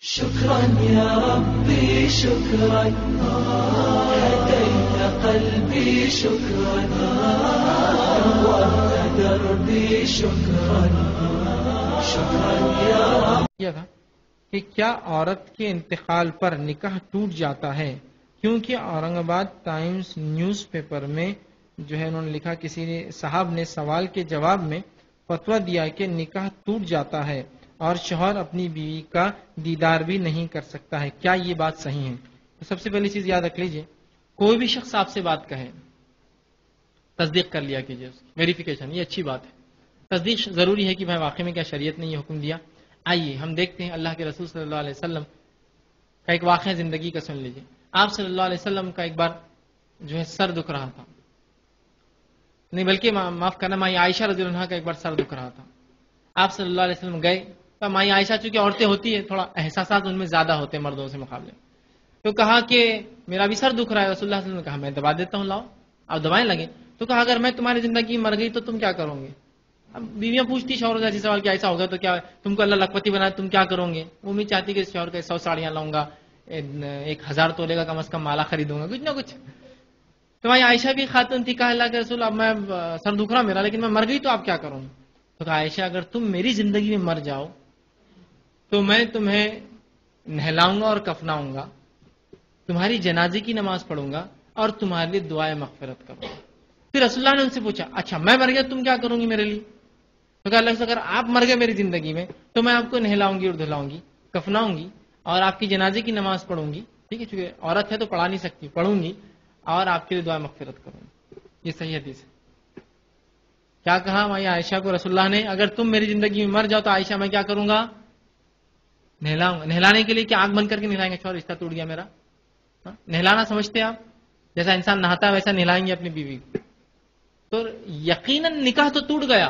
شكرا يا ربي شكرا هديت قلبي شكرا نورت دربي شكرا شكرا يا رب. یہ تھا کہ کیا عورت کے انتقال پر نکاح ٹوٹ جاتا ہے؟ کیونکہ اورنگ آباد ٹائمز نیوز پیپر میں جو ہے انہوں نے لکھا، کسی صاحب نے سوال کے جواب میں فتویٰ دیا کہ نکاح ٹوٹ جاتا ہے اور شوہر اپنی بیوی کا دیدار بھی نہیں کر سکتا ہے، کیا یہ بات صحیح ہے؟ تو سب سے پہلی چیز یاد رکھ لیجئے، کوئی بھی شخص آپ سے بات کہے تصدیق کر لیا کیجئے، اس کی ویریفیکیشن، یہ اچھی بات ہے. تصدیق ضروری ہے کہ بھائی واقعی میں کیا شریعت نے یہ حکم دیا. آئیے ہم دیکھتے ہیں اللہ کے رسول صلی اللہ علیہ وسلم کا ایک واقعہ زندگی کا سن لیجئے. آپ صلی اللہ علیہ وسلم کا ایک بار جو ہے سر دکھ رہا تھا، نہیں بلکہ معاف کرنا، مائی عائشہ رضی اللہ عنہا کا ایک بار سر دکھ رہا تھا. آپ صلی اللہ علیہ وسلم گئے تو مائی عائشہ چونکہ عورتیں ہوتی ہے تھوڑا احساسات ان میں زیادہ ہوتے ہیں مردوں سے مقابلے، تو کہا کہ میرا بھی سر دکھ رہا ہے. رسول اللہ صلی اللہ علیہ وسلم نے کہا میں دبا دیتا ہوں، لاؤ آپ دوائیں لگے. تو کہا اگر میں تمہاری زندگی مر گئی تو تم کیا کرو گے؟ اب بیویاں پوچھتی شوہر سے ایسے سوال کہ ایسا ہوگا تو کیا تم کو اللہ لکھپتی بنا تم کیا کرو گے؟ وہ بھی چاہتی کہ شوہر کے 100 ساڑیاں لاؤں گا، 1000 تولے کا کم از کم مالا خریدوں گا، کچھ نہ کچھ. تمہاری عائشہ بھی خاتون تھی، کہا اللہ کے رسول اب میں سر دکھ رہا میرا لیکن میں مر گئی تو آپ کیا کروں گے؟ تو کہا عائشہ اگر تم میری زندگی میں مر جاؤ تو میں تمہیں نہلاؤں گا اور کفناؤں گا، تمہاری جنازے کی نماز پڑھوں گا اور تمہارے لیے دعائے مغفرت کروں گا. پھر رسول اللہ نے ان سے پوچھا اچھا میں مر گیا تم کیا کروں گی میرے لیے؟ تو کہا اللہ سے اگر آپ مر گئے میری زندگی میں تو میں آپ کو نہلاؤں گی اور دھلاؤں گی، کفناؤں گی اور آپ کی جنازے کی نماز پڑھوں گی، ٹھیک ہے، چونکہ عورت ہے تو پڑھا نہیں سکتی، پڑھوں گی اور آپ کے لیے دعا مغفرت کروں گی. یہ صحیح حدیث ہے. کیا کہا مائی عائشہ کو رسول اللہ نے؟ اگر تم میری زندگی میں مر جاؤ تو عائشہ میں کیا کروں گا؟ نہلاؤں گا. نہلانے کے لیے کیا آنکھ بند کر کے نہلائیں گے؟ چھوڑ رشتہ ٹوٹ گیا میرا. نہلانا سمجھتے آپ جیسا انسان نہاتا ہے ویسا نہلائیں گے اپنی بیوی کو. تو یقیناً نکاح تو ٹوٹ گیا،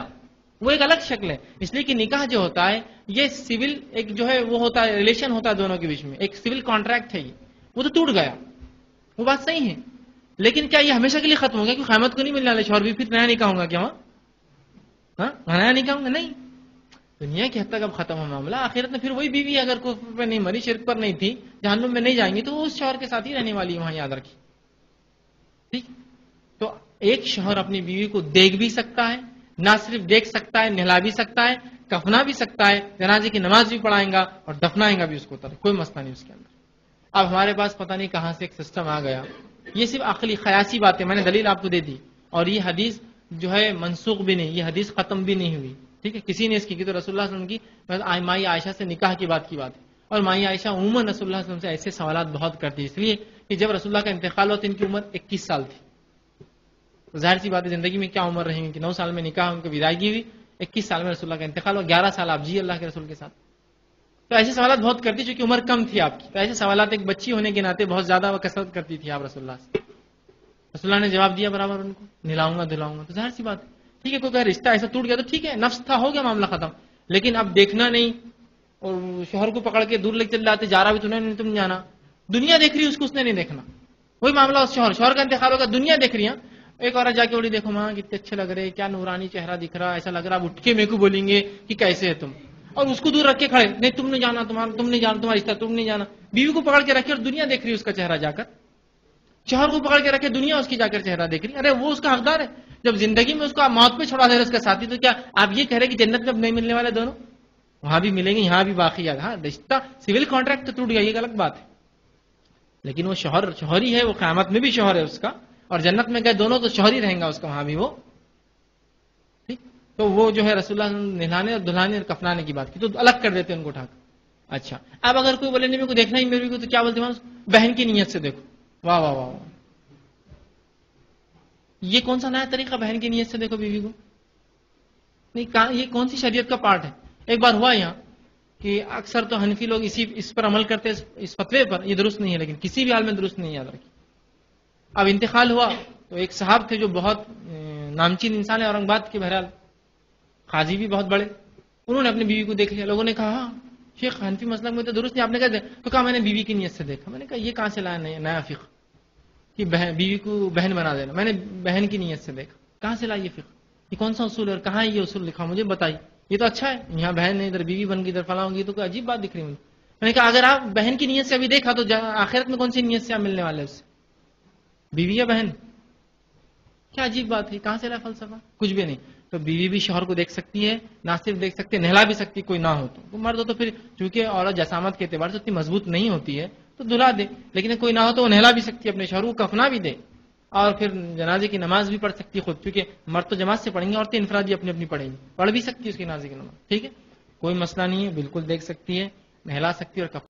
وہ ایک الگ شکل ہے. اس لیے کہ نکاح جو ہوتا ہے یہ سول ایک جو ہے وہ ہوتا ہے، ریلیشن ہوتا ہے دونوں کے بیچ میں، ایک سول کانٹریکٹ ہے. یہ وہ تو ٹوٹ گیا، وہ بات صحیح ہے. لیکن کیا یہ ہمیشہ کے لیے ختم ہو گیا؟ کہ قیامت کو نہیں ملنے والے شوہر بھی پھر نیا نکاح ہوگا کیا وہاں؟ نیا نکاح ہوگا؟ نہیں. دنیا کی حد تک اب ختم ہو معاملہ. آخرت میں پھر وہی بیوی اگر کفر پر نہیں مری، شرک پر نہیں تھی، جہنم میں نہیں جائیں گی تو وہ اس شوہر کے ساتھ ہی رہنے والی ہے، وہاں یاد رکھیے. ٹھیک. تو ایک شوہر اپنی بیوی کو دیکھ بھی سکتا ہے، نہ صرف دیکھ سکتا ہے، نہلا بھی سکتا ہے، کفنا بھی سکتا ہے، جنازے کی نماز بھی پڑھائیں گا اور دفنائیں گا بھی اس کو، کوئی مسئلہ نہیں اس کے اندر. اب ہمارے پاس پتہ نہیں کہاں سے ایک سسٹم آ گیا. یہ صرف عقلی خیاسی باتیں، میں نے دلیل آپ کو دے دی، اور یہ حدیث جو ہے منسوخ بھی نہیں، یہ حدیث ختم بھی نہیں ہوئی. ٹھیک ہے، کسی نے اس کی تو رسول اللہ صلی اللہ علیہ وسلم کی مائی عائشہ سے نکاح کی بات ہے. اور مائی عائشہ عموماً رسول اللہ صلی اللہ علیہ وسلم سے ایسے سوالات بہت کرتی، اس لیے کہ جب رسول اللہ کا انتقال ہوا تو ان کی عمر 21 سال تھی. ظاہر سی بات ہے زندگی میں کیا عمر رہیں گی کہ 9 سال میں نکاح، ان کی وداعگی ہوئی، 21 سال میں رسول اللہ کا انتقال ہوا، 11 سال آپ جی اللہ کے رسول کے ساتھ. تو ایسے سوالات بہت کرتی چونکہ عمر کم تھی آپ کی، تو ایسے سوالات ایک بچی ہونے کے ناطے بہت زیادہ وہ کثرت کرتی تھی آپ رسول اللہ سے. رسول اللہ نے جواب دیا برابر ان کو، نہلاؤں گا دھلاؤں گا. تو ظاہر سی بات ہے، ٹھیک ہے، کوئی رشتہ ایسا ٹوٹ گیا تو ٹھیک ہے، نفس تھا، ہو گیا معاملہ ختم. لیکن اب دیکھنا نہیں اور شوہر کو پکڑ کے دور لے چل جاتے، جا رہا بھی نہیں تم جانا، دنیا دیکھ رہی ہے اس کو، اس نے نہیں دیکھنا. وہی معاملہ اس شوہر کا انتقال ہوگا، دنیا دیکھ رہی ہے. ایک عورت جا کے بولی دیکھو ماں کتنے اچھے لگ رہے، کیا نورانی چہرہ دکھ رہا، ایسا لگ رہا اب اٹھ کے میرے کو بولیں گے کہ کیسے ہے تم، اور اس کو دور رکھ کے کھڑے، نہیں تم نہیں جانا، تم نہیں جانا، تمہارا رشتہ تم نہیں جانا. بیوی کو پکڑ کے رکھے اور دنیا دیکھ رہی ہے اس کا چہرہ جا کر. شوہر کو پکڑ کے رکھے، دنیا اس کی جا کر چہرہ دیکھ رہی. ارے وہ اس کا حقدار ہے، جب زندگی میں اس کو آپ موت پہ چھوڑا دے رہے اس کا ساتھی، تو کیا آپ یہ کہہ رہے کہ جنت میں اب نہیں ملنے والے دونوں؟ وہاں بھی ملیں گے، یہاں بھی باقی ہے. ہاں رشتہ سول کانٹریکٹ تو ٹوٹ گیا، یہ الگ بات ہے. لیکن وہ شوہر ہی ہے، وہ قیامت میں بھی شوہر ہے اس کا، اور جنت میں گئے دونوں تو شوہر ہی رہیں گا اس کا وہاں بھی وہ. ٹھیک. تو وہ جو ہے رسول اللہ نہلانے اور دھلانے اور کفنانے کی بات کی تو الگ کر دیتے ان کو اٹھا کر. اچھا اب اگر کوئی بولے نہیں میرے کو دیکھنا ہی میرے کو، تو کیا بولتے ہیں بہن کی نیت سے دیکھو. واہ واہ واہ، یہ کون سا نیا طریقہ، بہن کی نیت سے دیکھو بیوی کو؟ نہیں، یہ کون سی شریعت کا پارٹ ہے؟ ایک بار ہوا یہاں کہ اکثر تو حنفی لوگ اس پر عمل کرتے، اس فتوے پر، یہ درست نہیں ہے، لیکن کسی بھی حال میں درست نہیں، یاد رکھیے. اب انتقال ہوا تو ایک صاحب تھے جو بہت نامچین انسان ہے اورنگ آباد کے، بہرحال قاضی بھی بہت بڑے، انہوں نے اپنی بیوی کو دیکھ لیا. لوگوں نے کہا ہاں شیخ حنفی مسلک میں تو درست نہیں، آپ نے کہا تو کہا میں نے بیوی کی نیت سے دیکھا. میں نے کہا یہ کہاں سے لایا نیا فقہ کہ بیوی کو بہن بنا دینا؟ میں نے بہن کی نیت سے دیکھا. کہاں سے لائی یہ فقہ؟ یہ کون سا اصول ہے اور کہاں یہ اصول لکھا؟ مجھے بتائیے. یہ تو اچھا ہے، یہاں بہن ہے، ادھر بیوی بن گئی، ادھر فلاں ہوگی، تو کوئی عجیب بات دکھ رہی مجھے. میں نے کہا اگر آپ بہن کی نیت سے ابھی دیکھا تو آخرت میں کون سی نیت سے آپ ملنے والے اس سے؟ بیوی یا بہن؟ کیا عجیب بات ہے، کہاں سے رہا فلسفہ؟ کچھ بھی نہیں. تو بیوی بھی شوہر کو دیکھ سکتی ہے، نہ صرف دیکھ سکتی ہے نہلا بھی سکتی ہے، کوئی نہ ہو تو مرد ہو تو پھر چونکہ عورت جسامت کے اعتبار سے اتنی مضبوط نہیں ہوتی ہے تو دھلا دے، لیکن کوئی نہ ہو تو وہ نہلا بھی سکتی ہے اپنے شوہر کو، کفنا بھی دے، اور پھر جنازے کی نماز بھی پڑھ سکتی ہے خود، کیونکہ مرد تو جماعت سے پڑھیں گے، عورتیں انفرادی اپنی اپنی پڑھیں گی، پڑھ بھی سکتی ہے اس کی جنازے کی نماز. ٹھیک ہے، کوئی مسئلہ نہیں ہے، بالکل دیکھ سکتی ہے، نہلا سکتی ہے اور